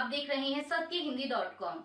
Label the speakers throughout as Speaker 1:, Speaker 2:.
Speaker 1: आप देख रहे हैं सत्यहिंदी.com।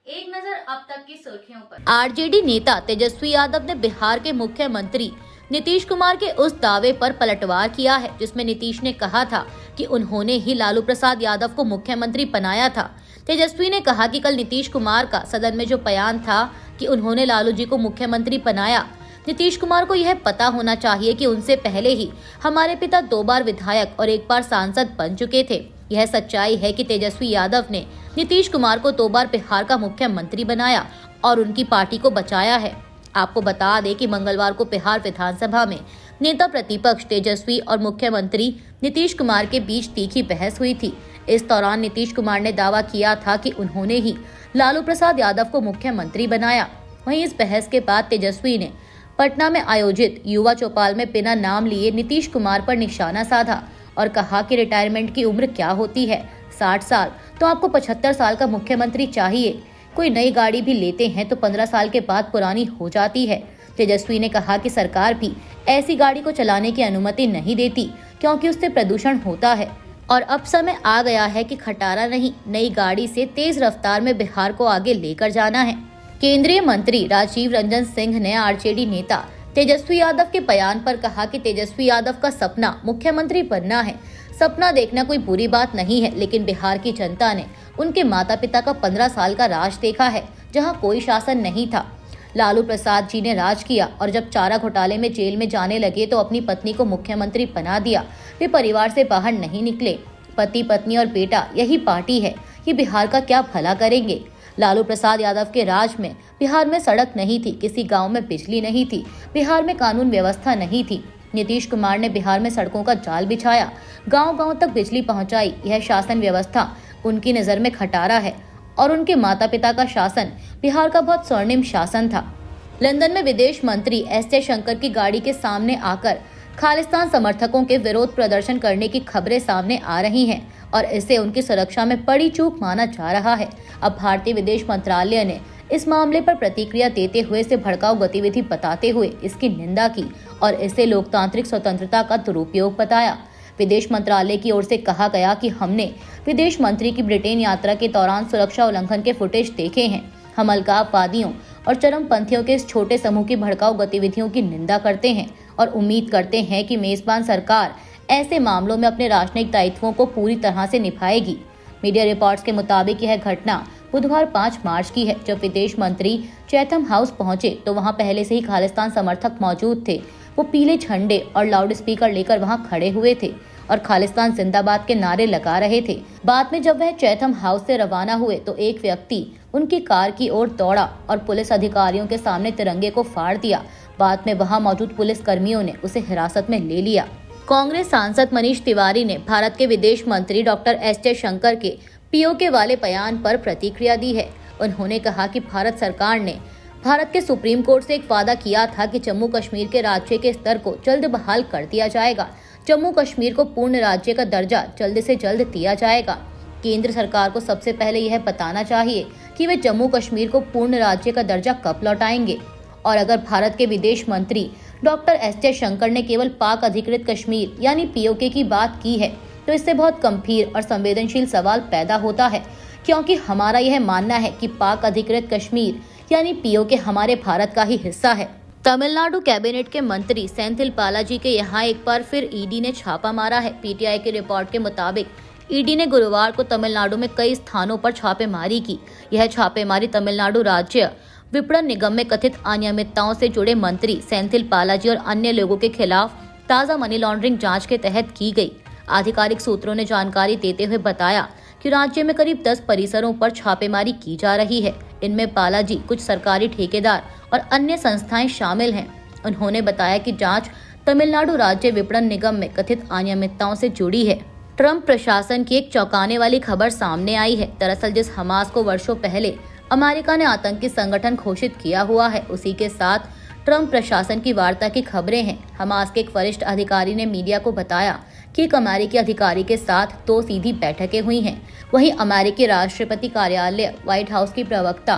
Speaker 1: एक नजर अब तक की सुर्खियों पर।
Speaker 2: आरजेडी नेता तेजस्वी यादव ने बिहार के मुख्यमंत्री नीतीश कुमार के उस दावे पर पलटवार किया है जिसमें नीतीश ने कहा था कि उन्होंने ही लालू प्रसाद यादव को मुख्यमंत्री बनाया था। तेजस्वी ने कहा कि कल नीतीश कुमार का सदन में जो बयान था कि उन्होंने लालू जी को मुख्यमंत्री बनाया, नीतीश कुमार को यह पता होना चाहिए कि उनसे पहले ही हमारे पिता 2 बार विधायक और 1 बार सांसद बन चुके थे। यह सच्चाई है कि तेजस्वी यादव ने नीतीश कुमार को 2 बार बिहार का मुख्यमंत्री बनाया और उनकी पार्टी को बचाया है। आपको बता दें कि मंगलवार को बिहार विधानसभा में नेता प्रतिपक्ष तेजस्वी और मुख्यमंत्री नीतीश कुमार के बीच तीखी बहस हुई थी। इस दौरान नीतीश कुमार ने दावा किया था कि उन्होंने ही लालू प्रसाद यादव को मुख्यमंत्री बनाया। वहीं इस बहस के बाद तेजस्वी ने पटना में आयोजित युवा चौपाल में बिना नाम लिए नीतीश कुमार पर निशाना साधा और कहा कि रिटायरमेंट की उम्र क्या होती है, 60 साल, तो आपको 75 साल का मुख्यमंत्री चाहिए। कोई नई गाड़ी भी लेते हैं तो 15 साल के बाद पुरानी हो जाती है। तेजस्वी ने कहा कि सरकार भी ऐसी गाड़ी को चलाने की अनुमति नहीं देती क्योंकि उससे प्रदूषण होता है और अब समय आ गया है कि खटारा नहीं, नई गाड़ी से तेज रफ्तार में बिहार को आगे लेकर जाना है। केंद्रीय मंत्री राजीव रंजन सिंह ने आरजेडी नेता तेजस्वी यादव के बयान पर कहा कि तेजस्वी यादव का सपना मुख्यमंत्री बनना है। सपना देखना कोई बुरी बात नहीं है, लेकिन बिहार की जनता ने उनके माता पिता का 15 साल का राज देखा है जहां कोई शासन नहीं था। लालू प्रसाद जी ने राज किया और जब चारा घोटाले में जेल में जाने लगे तो अपनी पत्नी को मुख्यमंत्री बना दिया। वे परिवार से बाहर नहीं निकले। पति, पत्नी और बेटा यही पार्टी है। ये बिहार का क्या भला करेंगे। लालू प्रसाद यादव के राज में बिहार में सड़क नहीं थी, किसी गांव में बिजली नहीं थी, बिहार में कानून व्यवस्था नहीं थी। नीतीश कुमार ने बिहार में सड़कों का जाल बिछाया, गांव-गांव तक बिजली पहुंचाई। यह शासन व्यवस्था उनकी नजर में खटारा है और उनके माता पिता का शासन बिहार का बहुत स्वर्णिम शासन था। लंदन में विदेश मंत्री एस जयशंकर की गाड़ी के सामने आकर खालिस्तान समर्थकों के विरोध प्रदर्शन करने की खबरें सामने आ रही हैं और इसे उनकी सुरक्षा में बड़ी चूक माना जा रहा है। अब भारतीय विदेश मंत्रालय ने इस मामले पर प्रतिक्रिया देते हुए इसे भड़काऊ गतिविधि बताते हुए इसकी निंदा की और इसे लोकतांत्रिक स्वतंत्रता का दुरुपयोग बताया। विदेश मंत्रालय की ओर से कहा गया कि हमने विदेश मंत्री की ब्रिटेन यात्रा के दौरान सुरक्षा उल्लंघन के फुटेज देखे हैं। हम अलगाववादियों और चरमपंथियों के इस छोटे समूह की भड़काऊ गतिविधियों की निंदा करते हैं और उम्मीद करते हैं कि मेजबान सरकार ऐसे मामलों में अपने राजनयिक दायित्वों को पूरी तरह से निभाएगी। मीडिया रिपोर्ट्स के मुताबिक यह घटना बुधवार 5 मार्च की है। जब विदेश मंत्री चैथम हाउस पहुंचे तो वहां पहले से ही खालिस्तान समर्थक मौजूद थे। वो पीले झंडे और लाउड स्पीकर लेकर वहां खड़े हुए थे और खालिस्तान जिंदाबाद के नारे लगा रहे थे। बाद में जब वह चैथम हाउस से रवाना हुए तो एक व्यक्ति उनकी कार की ओर दौड़ा और पुलिस अधिकारियों के सामने तिरंगे को फाड़ दिया। बाद में वहां मौजूद पुलिस कर्मियों ने उसे हिरासत में ले लिया। कांग्रेस सांसद मनीष तिवारी ने भारत के विदेश मंत्री डॉक्टर एस जयशंकर के पीओके वाले बयान पर प्रतिक्रिया दी है। उन्होंने कहा कि भारत सरकार ने भारत के सुप्रीम कोर्ट से एक वादा किया था कि जम्मू कश्मीर के राज्य के स्तर को जल्द बहाल कर दिया जाएगा। जम्मू कश्मीर को पूर्ण राज्य का दर्जा जल्द से जल्द दिया जाएगा। केंद्र सरकार को सबसे पहले यह बताना चाहिए कि वे जम्मू कश्मीर को पूर्ण राज्य का दर्जा कब लौटाएंगे। और अगर भारत के विदेश मंत्री डॉक्टर एस जयशंकर ने केवल पाक अधिकृत कश्मीर यानी पीओके की बात की है तो इससे बहुत गंभीर और संवेदनशील सवाल पैदा होता है, क्योंकि हमारा यह मानना है कि पाक अधिकृत कश्मीर यानी पीओके हमारे भारत का ही हिस्सा है। तमिलनाडु कैबिनेट के मंत्री सेंथिल बालाजी के यहाँ एक बार फिर ईडी ने छापा मारा है। पीटीआई की रिपोर्ट के मुताबिक ईडी ने गुरुवार को तमिलनाडु में कई स्थानों पर छापेमारी की। यह छापेमारी तमिलनाडु राज्य विपणन निगम में कथित अनियमितताओं से जुड़े मंत्री सेंथिल बालाजी और अन्य लोगों के खिलाफ ताज़ा मनी लॉन्ड्रिंग जांच के तहत की गई। आधिकारिक सूत्रों ने जानकारी देते हुए बताया कि राज्य में करीब 10 परिसरों पर छापेमारी की जा रही है। इनमें बालाजी, कुछ सरकारी ठेकेदार और अन्य संस्थाएं शामिल हैं। उन्होंने बताया कि जांच तमिलनाडु राज्य विपणन निगम में कथित अनियमितताओं से जुड़ी है। ट्रंप प्रशासन की एक चौंकाने वाली खबर सामने आई है। दरअसल जिस हमास को वर्षों पहले अमेरिका ने आतंकी संगठन घोषित किया हुआ है, उसी के साथ ट्रंप प्रशासन की वार्ता की खबरें हैं। हमास के एक वरिष्ठ अधिकारी ने मीडिया को बताया कि एक अमेरिकी अधिकारी के साथ 2 सीधी बैठकें हुई हैं। वहीं अमेरिकी राष्ट्रपति कार्यालय व्हाइट हाउस की प्रवक्ता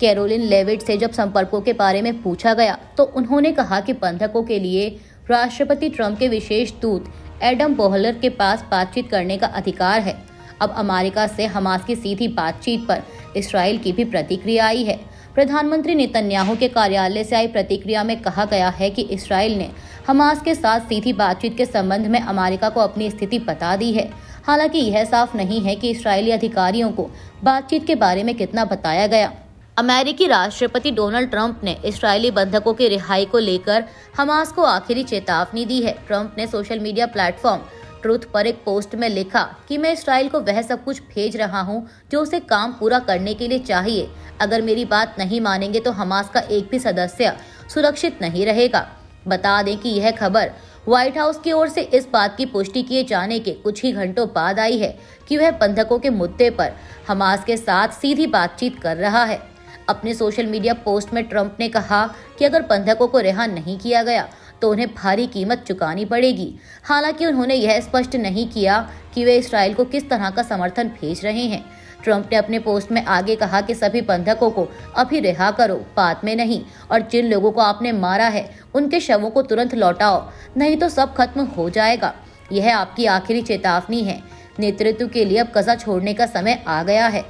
Speaker 2: कैरोलिन लेविट से जब संपर्कों के बारे में पूछा गया तो उन्होंने कहा कि बंधकों के लिए राष्ट्रपति ट्रंप के विशेष दूत एडम बोहलर के पास बातचीत करने का अधिकार है। अब अमेरिका से हमास की सीधी बातचीत पर इसराइल की भी प्रतिक्रिया आई है। प्रधानमंत्री नेतन्याहू के कार्यालय से आई प्रतिक्रिया में कहा गया है कि इसराइल ने हमास के साथ सीधी बातचीत के संबंध में अमेरिका को अपनी स्थिति बता दी है। हालांकि यह साफ नहीं है कि इस्राएली अधिकारियों को बातचीत के बारे में कितना बताया गया। अमेरिकी राष्ट्रपति डोनाल्ड ट्रंप ने इस्राएली बंधकों की रिहाई को लेकर हमास को आखिरी चेतावनी दी है। ट्रंप ने सोशल मीडिया प्लेटफॉर्म ट्रूथ पर एक पोस्ट में लिखा कि मैं इस्राएल को वह सब कुछ भेज रहा हूं जो उसे काम पूरा करने के लिए चाहिए। अगर मेरी बात नहीं मानेंगे तो हमास का एक भी सदस्य सुरक्षित नहीं रहेगा। बता दें कि यह खबर व्हाइट हाउस की ओर से इस बात की पुष्टि किए जाने के कुछ ही घंटों बाद आई है कि वह बंधकों के मुद्दे पर हमास के साथ सीधी बातचीत कर रहा है। अपने सोशल मीडिया पोस्ट में ट्रंप ने कहा कि अगर बंधकों को रिहा नहीं किया गया तो उन्हें भारी कीमत चुकानी पड़ेगी। हालांकि उन्होंने यह स्पष्ट नहीं किया कि वे इसराइल को किस तरह का समर्थन भेज रहे हैं। ट्रंप ने अपने पोस्ट में आगे कहा कि सभी बंधकों को अभी रिहा करो, बाद में नहीं, और जिन लोगों को आपने मारा है उनके शवों को तुरंत लौटाओ, नहीं तो सब खत्म हो जाएगा। यह आपकी आखिरी चेतावनी है। नेतृत्व के लिए अब गजा छोड़ने का समय आ गया है।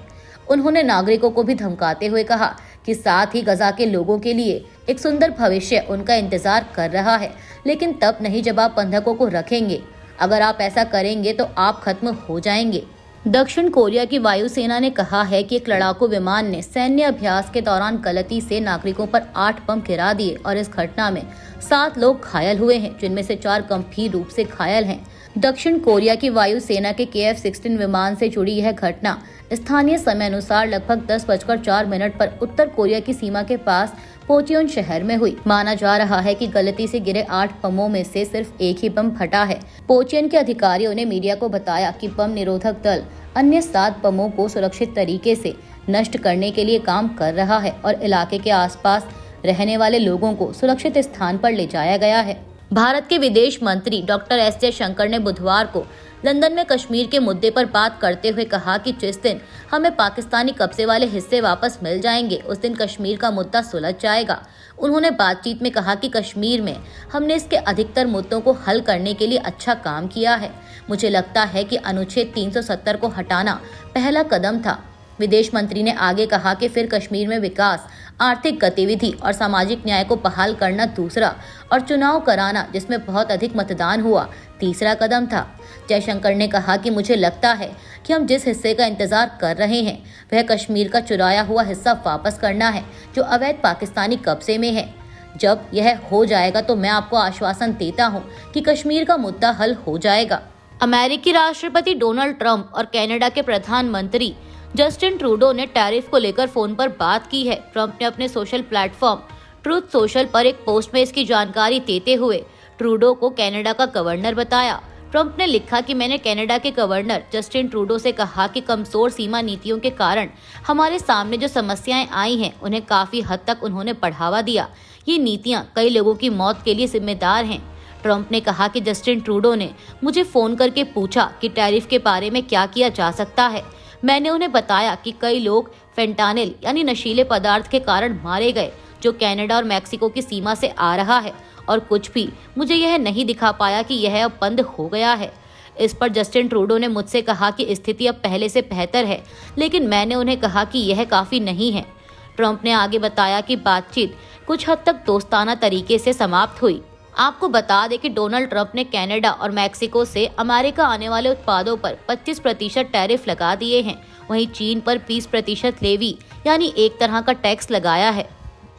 Speaker 2: उन्होंने नागरिकों को भी धमकाते हुए कहा कि साथ ही गजा के लोगों के लिए एक सुंदर भविष्य उनका इंतजार कर रहा है, लेकिन तब नहीं जब आप बंधकों को रखेंगे। अगर आप ऐसा करेंगे तो आप खत्म हो जाएंगे। दक्षिण कोरिया की वायुसेना ने कहा है कि एक लड़ाकू विमान ने सैन्य अभ्यास के दौरान गलती से नागरिकों पर 8 बम गिरा दिए और इस घटना में 7 लोग घायल हुए हैं, जिनमें से 4 गंभीर रूप से घायल हैं। दक्षिण कोरिया की वायुसेना के KF-16 विमान से जुड़ी यह घटना स्थानीय समय अनुसार लगभग 10:04 पर उत्तर कोरिया की सीमा के पास पोचियोन शहर में हुई। माना जा रहा है कि गलती से गिरे 8 बमों में से सिर्फ एक ही बम फटा है। पोचियोन के अधिकारियों ने मीडिया को बताया कि बम निरोधक दल अन्य 7 बमों को सुरक्षित तरीके से नष्ट करने के लिए काम कर रहा है और इलाके के आसपास रहने वाले लोगों को सुरक्षित स्थान पर ले जाया गया है। भारत के विदेश मंत्री डॉक्टर एस जयशंकर ने बुधवार को लंदन में कश्मीर के मुद्दे पर बात करते हुए कहा कि जिस दिन हमें पाकिस्तानी कब्जे वाले हिस्से वापस मिल जाएंगे उस दिन कश्मीर का मुद्दा सुलझ जाएगा। उन्होंने बातचीत में कहा कि कश्मीर में हमने इसके अधिकतर मुद्दों को हल करने के लिए अच्छा काम किया है। मुझे लगता है कि अनुच्छेद 370 को हटाना पहला कदम था। विदेश मंत्री ने आगे कहा कि फिर कश्मीर में विकास, आर्थिक गतिविधि और सामाजिक न्याय को बहाल करना दूसरा और चुनाव कराना जिसमें बहुत अधिक मतदान हुआ तीसरा कदम था। जयशंकर ने कहा कि मुझे लगता है कि हम जिस हिस्से का इंतजार कर रहे हैं वह कश्मीर का चुराया हुआ हिस्सा वापस करना है जो अवैध पाकिस्तानी कब्जे में है। जब यह हो जाएगा तो मैं आपको आश्वासन देता हूं कि कश्मीर का मुद्दा हल हो जाएगा। अमेरिकी राष्ट्रपति डोनाल्ड ट्रंप और कनाडा के प्रधानमंत्री जस्टिन ट्रूडो ने टैरिफ को लेकर फोन पर बात की है। ट्रंप ने अपने सोशल प्लेटफॉर्म ट्रूथ सोशल पर एक पोस्ट में इसकी जानकारी देते हुए ट्रूडो को कनाडा का गवर्नर बताया। ट्रंप ने लिखा कि मैंने कनाडा के गवर्नर जस्टिन ट्रूडो से कहा कि कमजोर सीमा नीतियों के कारण हमारे सामने जो समस्याएं आई हैं उन्हें काफी हद तक उन्होंने बढ़ावा दिया। ये नीतियां कई लोगों की मौत के लिए जिम्मेदार हैं। ट्रंप ने कहा कि जस्टिन ट्रूडो ने मुझे फोन करके पूछा कि टैरिफ के बारे में क्या किया जा सकता है। मैंने उन्हें बताया कि कई लोग फेंटानिल यानी नशीले पदार्थ के कारण मारे गए जो कनाडा और मैक्सिको की सीमा से आ रहा है और कुछ भी मुझे यह नहीं दिखा पाया कि यह अब बंद हो गया है। इस पर जस्टिन ट्रूडो ने मुझसे कहा कि स्थिति अब पहले से बेहतर है, लेकिन मैंने उन्हें कहा कि यह काफी नहीं है। ट्रंप ने आगे बताया कि बातचीत कुछ हद तक दोस्ताना तरीके से समाप्त हुई। आपको बता दें कि डोनाल्ड ट्रंप ने कनाडा और मैक्सिको से अमेरिका आने वाले उत्पादों पर 25% टैरिफ लगा दिए हैं। वहीं चीन पर 20% लेवी यानी एक तरह का टैक्स लगाया है।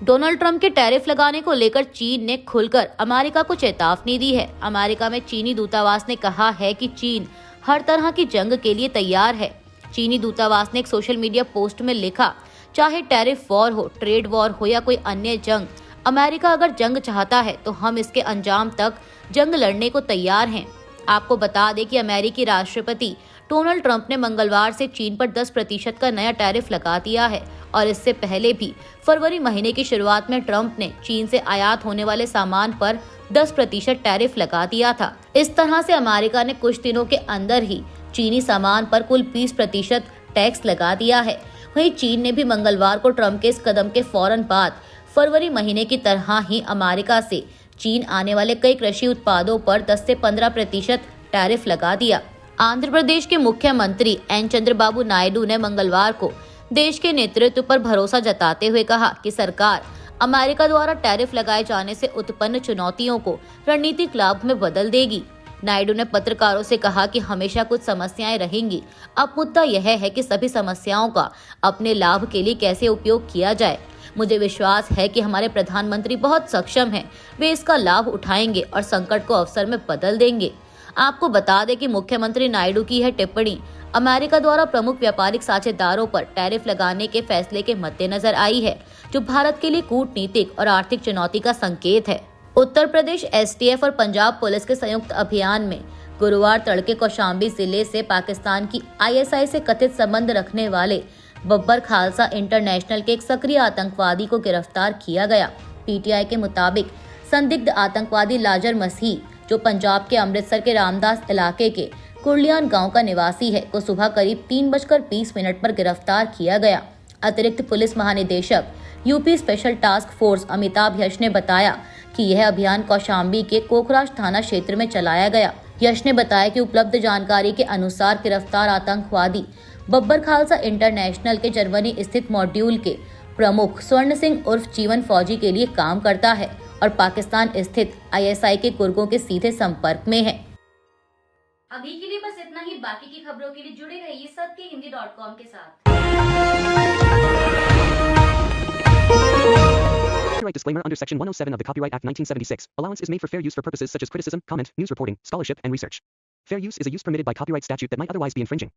Speaker 2: डोनाल्ड ट्रंप के टैरिफ लगाने को लेकर चीन ने खुलकर अमेरिका को चेतावनी दी है। अमेरिका में चीनी दूतावास ने कहा है कि चीन हर तरह की जंग के लिए तैयार है। चीनी दूतावास ने एक सोशल मीडिया पोस्ट में लिखा, चाहे टैरिफ वॉर हो, ट्रेड वॉर हो या कोई अन्य जंग, अमेरिका अगर जंग चाहता है तो हम इसके अंजाम तक जंग लड़ने को तैयार हैं। आपको बता दें कि अमेरिकी राष्ट्रपति डोनाल्ड ट्रंप ने मंगलवार से चीन पर 10% का नया टैरिफ लगा दिया है और इससे पहले भी फरवरी महीने की शुरुआत में ट्रंप ने चीन से आयात होने वाले सामान पर 10% टैरिफ लगा दिया था। इस तरह से अमेरिका ने कुछ दिनों के अंदर ही चीनी सामान पर कुल 20% टैक्स लगा दिया है। वहीं चीन ने भी मंगलवार को ट्रंप के इस कदम के फौरन बाद फरवरी महीने की तरह ही अमेरिका से चीन आने वाले कई कृषि उत्पादों पर 10 से 15% टैरिफ लगा दिया। आंध्र प्रदेश के मुख्यमंत्री एन चंद्रबाबू नायडू ने मंगलवार को देश के नेतृत्व पर भरोसा जताते हुए कहा कि सरकार अमेरिका द्वारा टैरिफ लगाए जाने से उत्पन्न चुनौतियों को रणनीतिक लाभ में बदल देगी। नायडू ने पत्रकारों से कहा कि हमेशा कुछ समस्याएं रहेंगी, अब मुद्दा यह है कि सभी समस्याओं का अपने लाभ के लिए कैसे उपयोग किया जाए। मुझे विश्वास है कि हमारे प्रधानमंत्री बहुत सक्षम हैं, वे इसका लाभ उठाएंगे और संकट को अवसर में बदल देंगे। आपको बता दें कि मुख्यमंत्री नायडू की यह टिप्पणी अमेरिका द्वारा प्रमुख व्यापारिक साझेदारों पर टैरिफ लगाने के फैसले के मद्देनजर आई है, जो भारत के लिए कूटनीतिक और आर्थिक चुनौती का संकेत है। उत्तर प्रदेश एसटीएफ और पंजाब पुलिस के संयुक्त अभियान में गुरुवार तड़के कौशाम्बी जिले से पाकिस्तान की आईएसआई से कथित संबंध रखने वाले बब्बर खालसा इंटरनेशनल के एक सक्रिय आतंकवादी को गिरफ्तार किया गया। पीटीआई के मुताबिक संदिग्ध आतंकवादी लाजर मसीह, जो पंजाब के अमृतसर के रामदास इलाके के कुर्लियान गांव का निवासी है, को सुबह करीब 3:20 पर गिरफ्तार किया गया। अतिरिक्त पुलिस महानिदेशक UP special task force Amitabh Yash ने बताया कि यह अभियान कौशाम्बी के कोखराज थाना क्षेत्र में चलाया गया। यश ने बताया कि उपलब्ध जानकारी के अनुसार गिरफ्तार आतंकवादी बब्बर खालसा इंटरनेशनल के जर्मनी स्थित मॉड्यूल के प्रमुख स्वर्ण सिंह उर्फ जीवन फौजी के लिए काम करता है और पाकिस्तान स्थित आईएसआई के कुर्गों के सीधे संपर्क में है।
Speaker 1: अभी के लिए बस इतना ही। बाकी की खबरों के लिए जुड़े रहिए सत्यहिंदी.com के साथ।
Speaker 3: Copyright disclaimer under Section 107 of the Copyright Act 1976. Allowance is made for fair use for purposes such as criticism, comment, news reporting, scholarship, and research. Fair use is a use permitted by copyright statute that might otherwise be infringing.